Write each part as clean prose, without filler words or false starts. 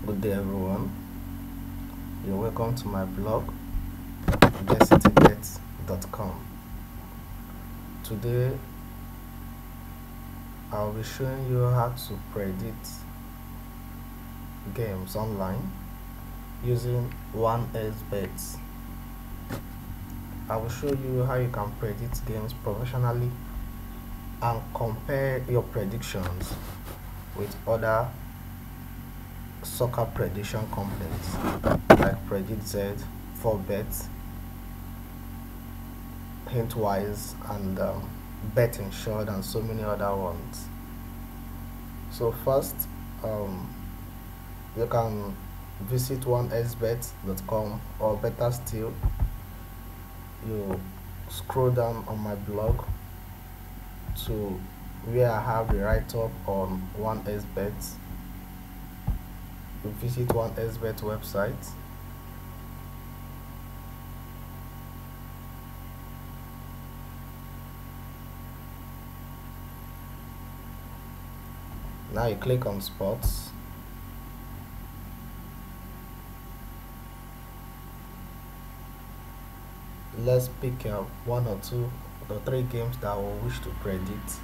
Good day everyone, you're welcome to my blog getcitybet.com. Today I'll be showing you how to predict games online using 1xBet. I will show you how you can predict games professionally and compare your predictions with other soccer prediction companies like PredictZ, 4Bet, Hintwise, and BetInsured, and so many other ones. So first, you can visit 1xbet.com, or better still, you scroll down on my blog to where I have the write-up on 1xBet. You visit 1xBet website. Now you click on sports. Let's pick one or two or three games that we wish to predict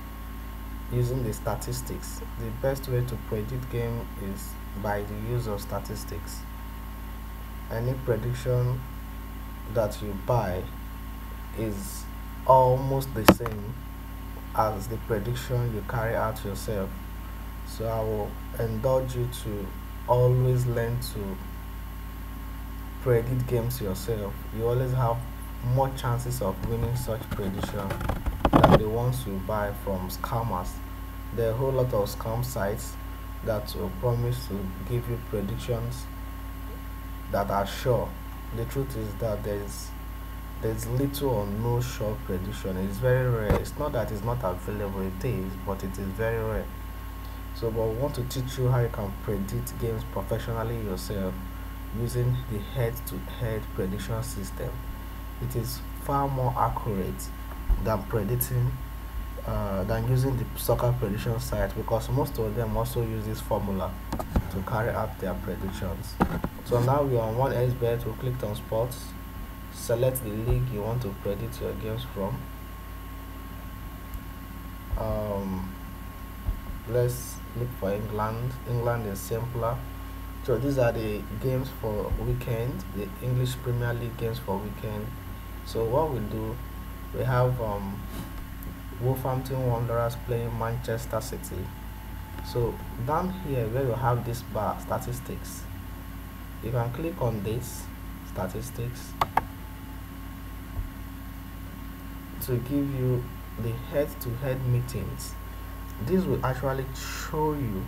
using the statistics. The best way to predict game is by the use of statistics. Any prediction that you buy is almost the same as the prediction you carry out yourself. So I will indulge you to always learn to predict games yourself. You always have more chances of winning such prediction than the ones you buy from scammers. There are a whole lot of scam sites that will promise to give you predictions that are sure. The truth is that there's little or no sure prediction. It's very rare. It's not that it's not available, it is, but it is very rare. So but we want to teach you how you can predict games professionally yourself using the head-to-head prediction system. It is far more accurate than predicting than using the soccer prediction site, because most of them also use this formula to carry out their predictions. So now we are on 1xBet. We clicked on sports, select the league you want to predict your games from. Let's look for England. England is simpler. So these are the games for weekend, the English Premier League games for weekend. So what we do, we have Wolverhampton Wanderers playing Manchester City. So down here where you have this bar, statistics, you can click on this statistics to give you the head-to-head meetings. This will actually show you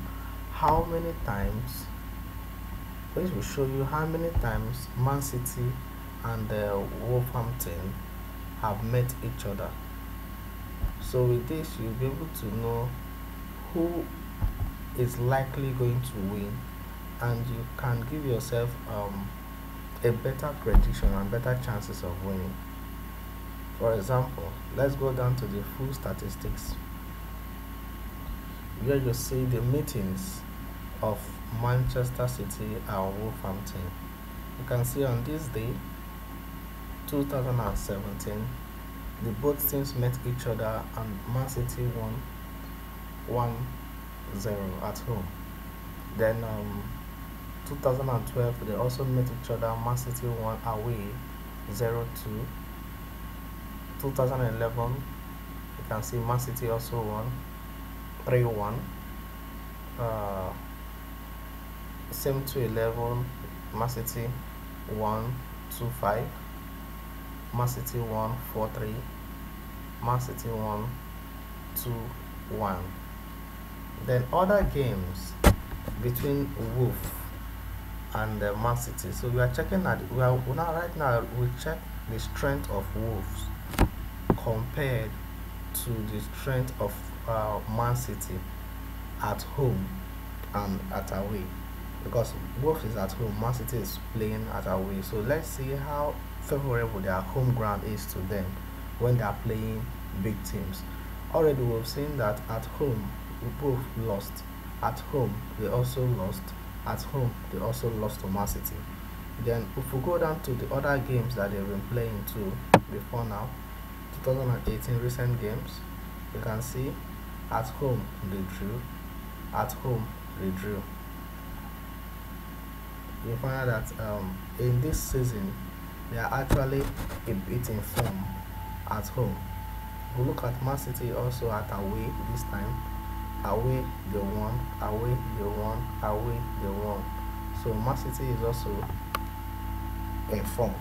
how many times, this will show you how many times Man City and Wolverhampton have met each other. So with this, you'll be able to know who is likely going to win, and you can give yourself a better prediction and better chances of winning. For example, let's go down to the full statistics, where you see the meetings of Manchester City and Wolverhampton. You can see on this day, 2017, the both teams met each other and Man City won 1-0 at home. Then 2012, they also met each other. Man City won away 0-2. 2011, you can see Man City also won 3-1. Same to 11, Man City won 2-5. Man City won 4-3. Man City won 2-1. Then other games between Wolf and Man City. So we are checking at right now we check the strength of Wolves compared to the strength of Man City at home and at away, because Wolves is at home, Man City is playing at away. So let's see how favorable their home ground is to them when they are playing big teams. Already we've seen that at home we both lost. At home they also lost. At home, they also lost to Man City. Then, if we go down to the other games that they've been playing too before now, 2018 recent games, you can see at home they drew, at home they drew. You find out that in this season they are actually a bit in form at home. We look at Man City also at away this time. Away they won, away they won, away they won. So Man City is also in form.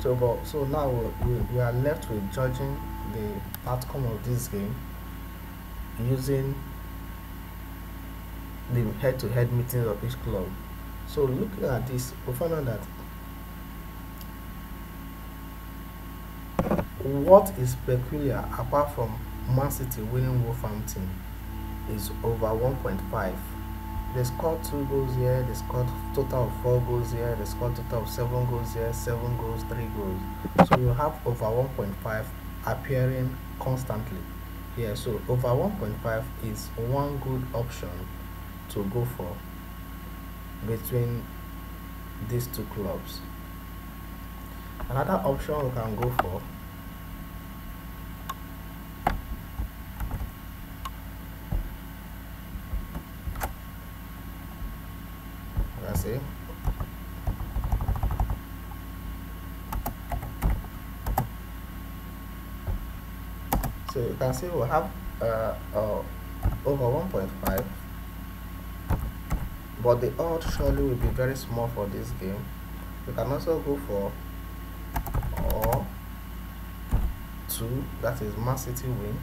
So now we are left with judging the outcome of this game using the head-to-head meetings of each club. So looking at this, we find out that what is peculiar apart from Man City winning Wolverhampton is over 1.5. They scored 2 goals here, they scored total of 4 goals here, they scored total of 7 goals here, 7 goals, 3 goals. So you have over 1.5 appearing constantly here. So over 1.5 is one good option to go for between these two clubs. Another option we can go for see. So you can see we have over 1.5, but the odds surely will be very small for this game. You can also go for or 2, that is Man City win.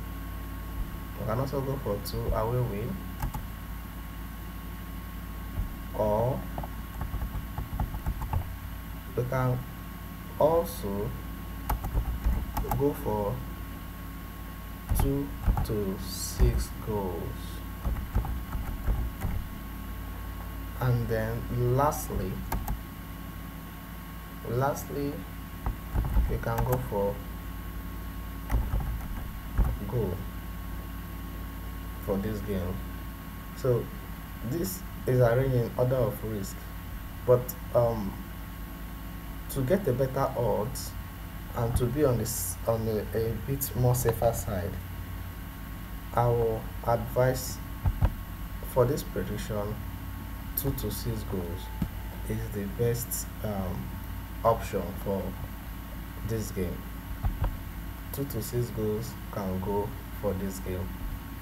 You can also go for 2 away win, or we can also go for 2 to 6 goals. And then lastly we can go for goal for this game. So this is arranged in order of risk, but to get a better odds and to be on a bit more safer side, I will advise for this prediction 2 to 6 goals is the best option for this game. 2 to 6 goals can go for this game.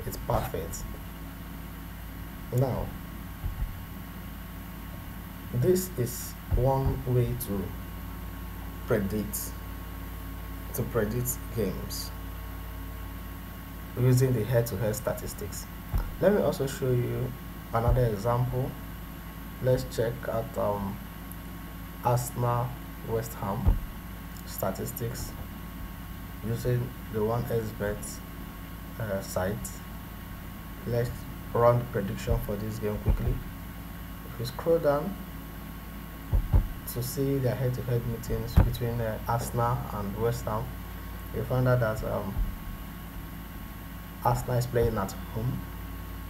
It's perfect. Now, this is one way to predict games using the head-to-head statistics. Let me also show you another example. Let's check out Arsenal West Ham statistics using the 1xBet site. Let's run the prediction for this game quickly. If you scroll down to see the head-to-head meetings between Arsenal and West Ham, you find out that Arsenal is playing at home,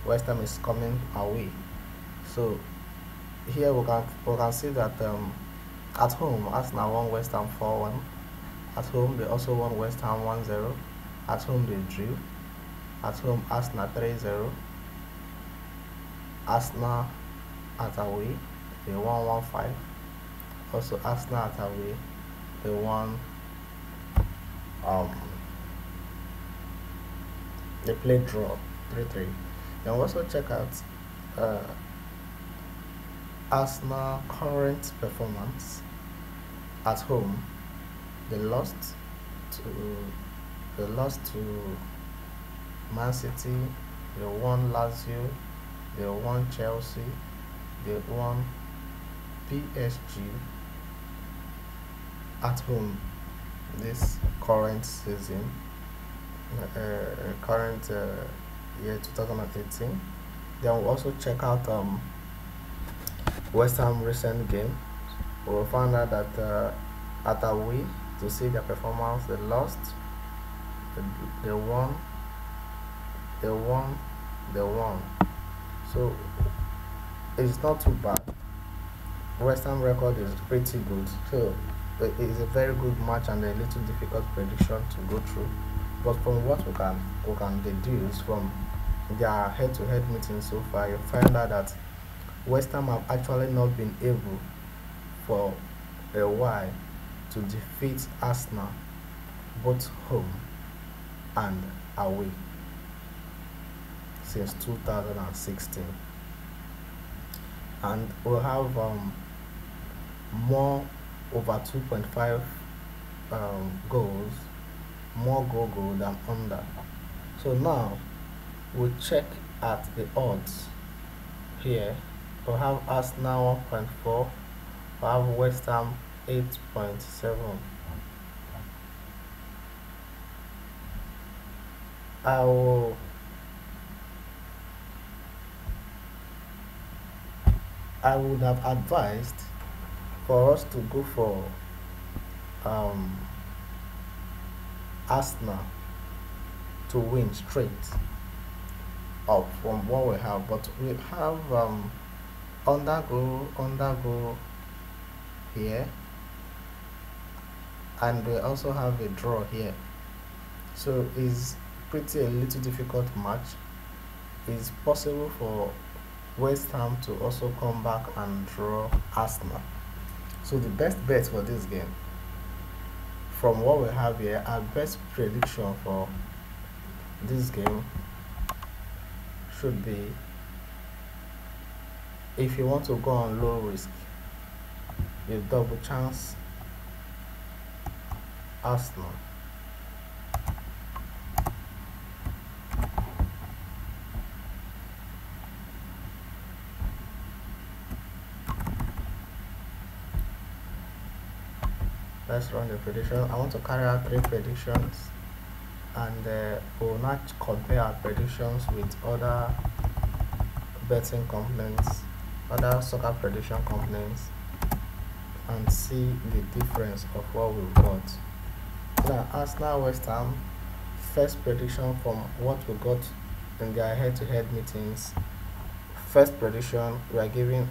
West Ham is coming away. So here we can see that at home Arsenal won West Ham 4-1. At home they also won West Ham 1-0. At home they drew. At home Arsenal 3-0. Arsenal at away they won 1-5. Also Arsenal at away they won they played draw 3-3. And also check out Arsenal current performance. At home they lost to Man City, they won Lazio, they won Chelsea, they won PSG. At home this current season, current year 2018. Then we'll also check out West Ham recent game. We'll find out that at away, to see their performance, they lost, they won, they won. So it's not too bad. West Ham record is pretty good, so it's a very good match and a little difficult prediction to go through. But from what we can deduce from their head-to-head meetings so far, you find out that West Ham have actually not been able for a while to defeat Arsenal both home and away since 2016, and we'll have more over 2.5 goals, more goal than under. So now we'll check at the odds here. We'll have Arsenal 1.4, we'll have West Ham 8.7. I will I would have advised for us to go for um, Arsenal to win straight up from what we have, but we have undergo here, and we also have a draw here. So it's pretty a little difficult match. It's possible for West Ham to also come back and draw Arsenal. So the best bet for this game, from what we have here, our best prediction for this game should be, if you want to go on low risk, you double chance Arsenal. Let's run the prediction. I want to carry out 3 predictions, and we'll not compare our predictions with other betting companies, other soccer prediction companies, and see the difference of what we've got. Now, Arsenal West Ham, first prediction from what we got in their head-to-head meetings. First prediction, we are giving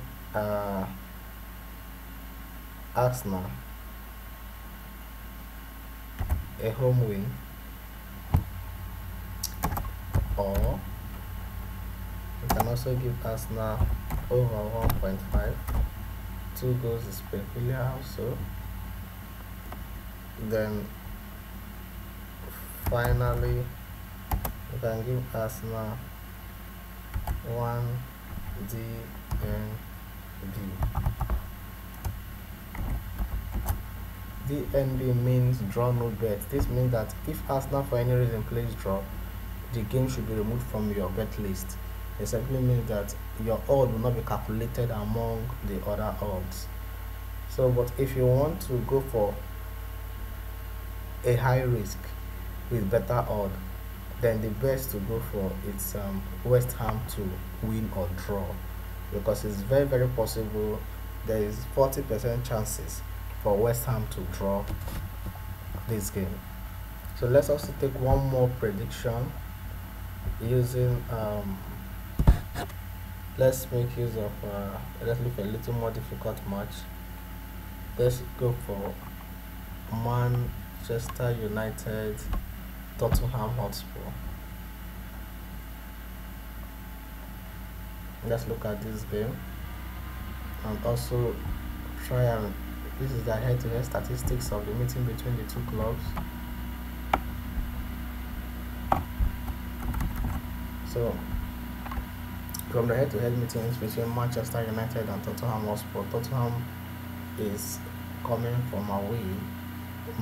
Arsenal a home win, or we can also give Arsenal over 1.5. 2 goals is peculiar also. Then finally we can give Arsenal 1 DNB. DNB means draw no bet. This means that if Arsenal for any reason plays draw, the game should be removed from your bet list. It simply means that your odd will not be calculated among the other odds. So, but if you want to go for a high risk with better odd, then the best to go for is West Ham to win or draw, because it's very possible there is 40% chances for West Ham to draw this game. So let's also take one more prediction using let's make use of let's look a little more difficult match. Let's go for Manchester United Tottenham Hotspur. Let's look at this game and also try and, this is the head-to-head statistics of the meeting between the two clubs. So from the head-to-head meetings between Manchester United and Tottenham Hotspur, Tottenham is coming from away,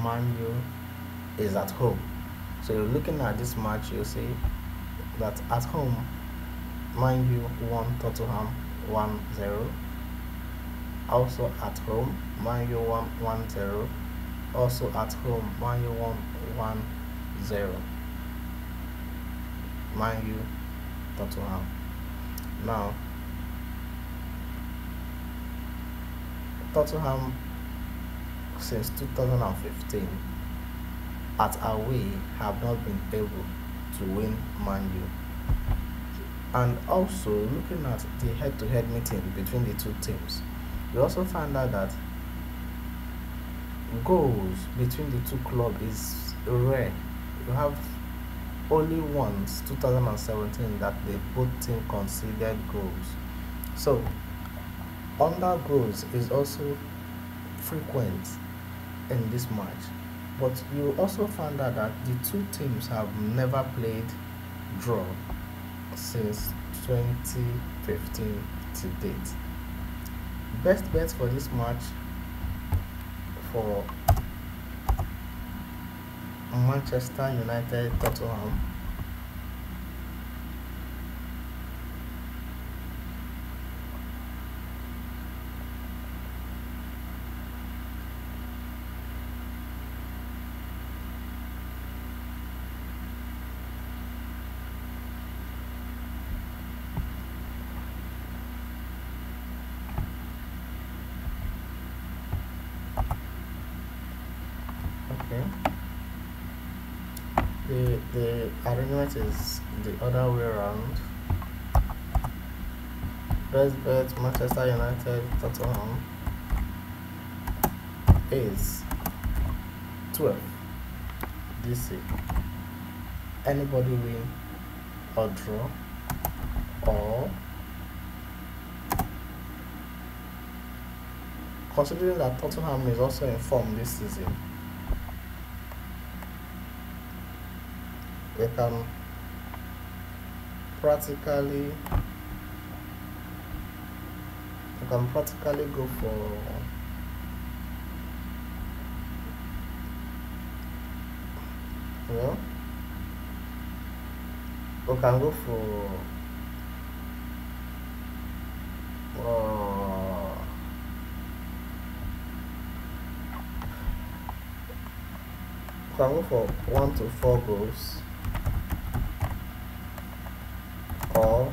Man U is at home. So you're looking at this match, you see that at home Man U won Tottenham 1-0. Also at home, Man U won 1-0. Also at home, Man U won 1-0. Man U, Tottenham. Now, Tottenham since 2015 at away have not been able to win Man U. And also looking at the head-to-head meeting between the two teams, you also find out that goals between the two clubs is rare. You have only once 2017 that the both team conceded goals. So under goals is also frequent in this match. But you also found out that the two teams have never played draw since 2015 to date. Best bet for this match for Manchester United Tottenham. Okay. The arrangement is the other way around. Best bet Manchester United Tottenham is 12 DC. Anybody win or draw, or considering that Tottenham is also in form this season, we can practically go for well we can go for we can go for 1 to 4 goals, or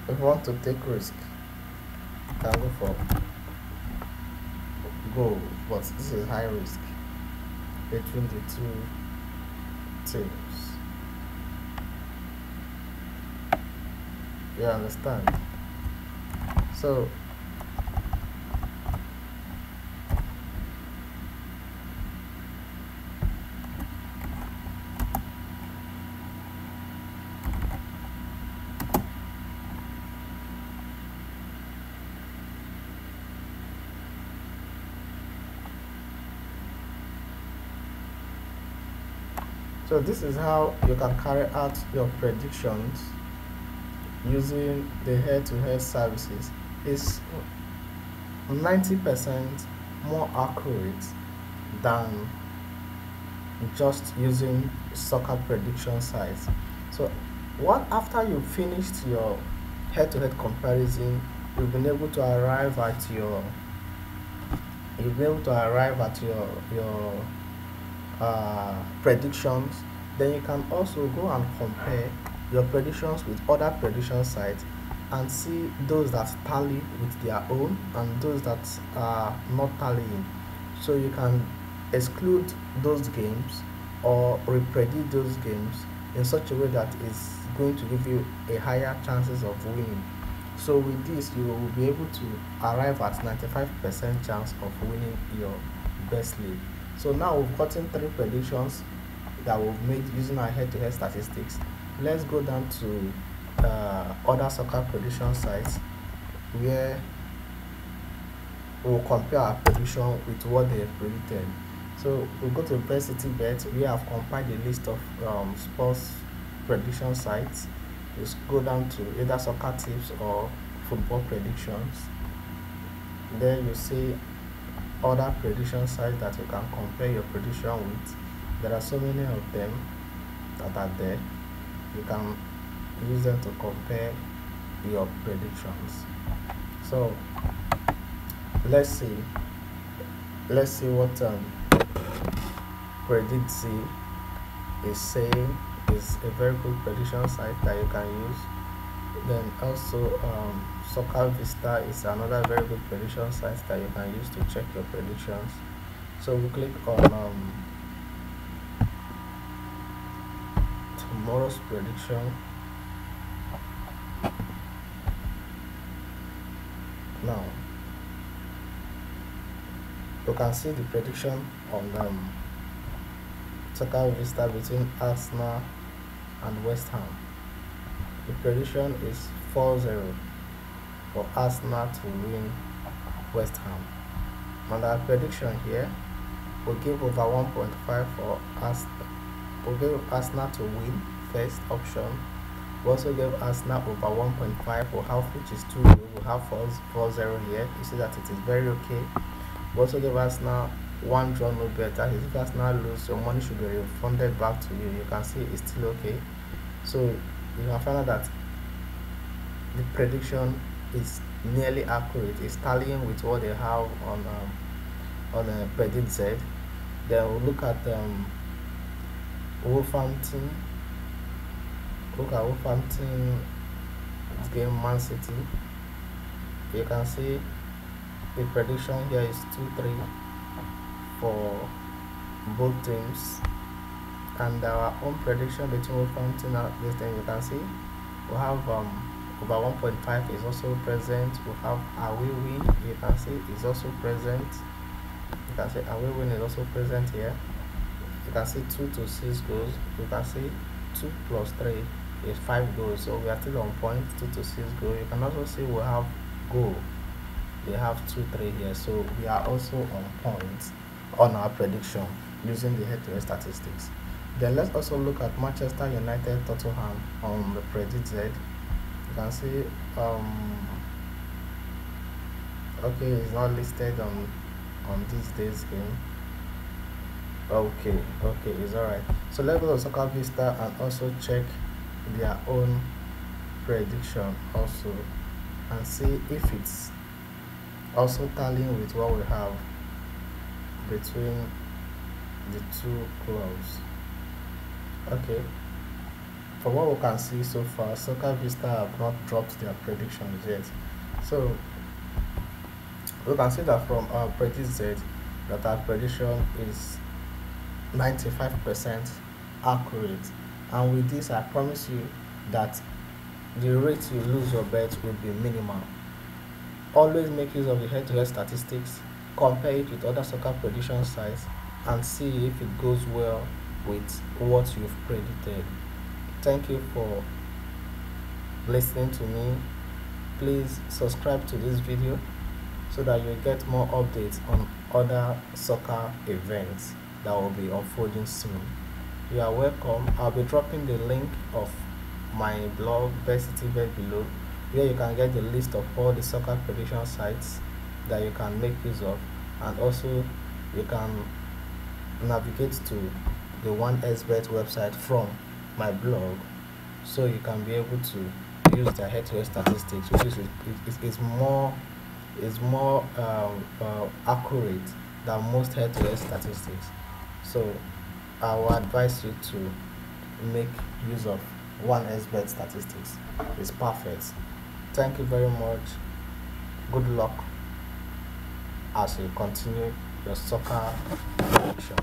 if you want to take risk, you can go for goal, but this is high risk between the two teams. You understand? So this is how you can carry out your predictions using the head-to-head services. It's 90% more accurate than just using soccer prediction sites. So what after you finished your head-to-head comparison, you've been able to arrive at your predictions. Then you can also go and compare your predictions with other prediction sites and see those that tally with their own and those that are not tallying. So you can exclude those games or repredict those games in such a way that it's going to give you a higher chances of winning. So with this, you will be able to arrive at 95% chance of winning your best league. So now we've gotten 3 predictions that we've made using our head-to-head statistics. Let's go down to other soccer prediction sites where we'll compare our prediction with what they have predicted. So we'll go to BetCityBet. We have compiled a list of sports prediction sites. Just go down to either soccer tips or football predictions. Then you see other prediction sites that you can compare your prediction with. There are so many of them that are there. You can use them to compare your predictions. So let's see what Predictzy is saying is a very good prediction site that you can use. Then also Soccer Vista is another very good prediction site that you can use to check your predictions. So we click on tomorrow's prediction. Now you can see the prediction on Soccer Vista between Arsenal and West Ham. The prediction is 4-0 for Arsenal to win West Ham. And our prediction here will give over 1.5 for Arsenal. We'll give Arsenal to win, first option. We also give Arsenal over 1.5 for half, which is 2. We have 4-0 here. You see that it is very okay. We also give Arsenal 1 draw, no better. If Arsenal lose, your money should be refunded back to you. You can see it's still okay. So you can find out that the prediction is nearly accurate. It's tallying with what they have on Predict Z. Then we'll look at Wolverhampton. Look at Wolverhampton game, Man City. You can see the prediction here is 2-3 for both teams, and our own prediction between Wolverhampton and this thing, you can see we have over 1.5 is also present. We have away win, you can see is also present. You can see away win is also present here. You can see 2 to 6 goals. You can see 2 plus 3 is 5 goals, so we are still on point. 2 to 6 goals. You can also see we have goal. They have 2-3 here, so we are also on point on our prediction using the head-to-head statistics. Then let's also look at Manchester United Tottenham on the Predict Z. You can see okay, it's not listed on this day's game. Okay, it's alright. So let's go to Soccer Vista and also check their own prediction also and see if it's also tallying with what we have between the two clubs. Okay, from what we can see so far, Soccer Vista have not dropped their predictions yet. So we can see that from our Predict Z that our prediction is 95% accurate, and with this I promise you that the rate you lose your bet will be minimal. Always make use of the head-to-head statistics, compare it with other soccer prediction sites, and see if it goes well with what you've predicted. Thank you for listening to me. Please subscribe to this video so that you get more updates on other soccer events that will be unfolding soon. You are welcome. I'll be dropping the link of my blog Best City Bet below, where you can get the list of all the soccer prediction sites that you can make use of, and also you can navigate to the 1xBet website from my blog, so you can be able to use the head-to-head statistics, which is more accurate than most head-to-head statistics. So I will advise you to make use of 1xBet statistics. It's perfect. Thank you very much. Good luck as you continue your soccer prediction.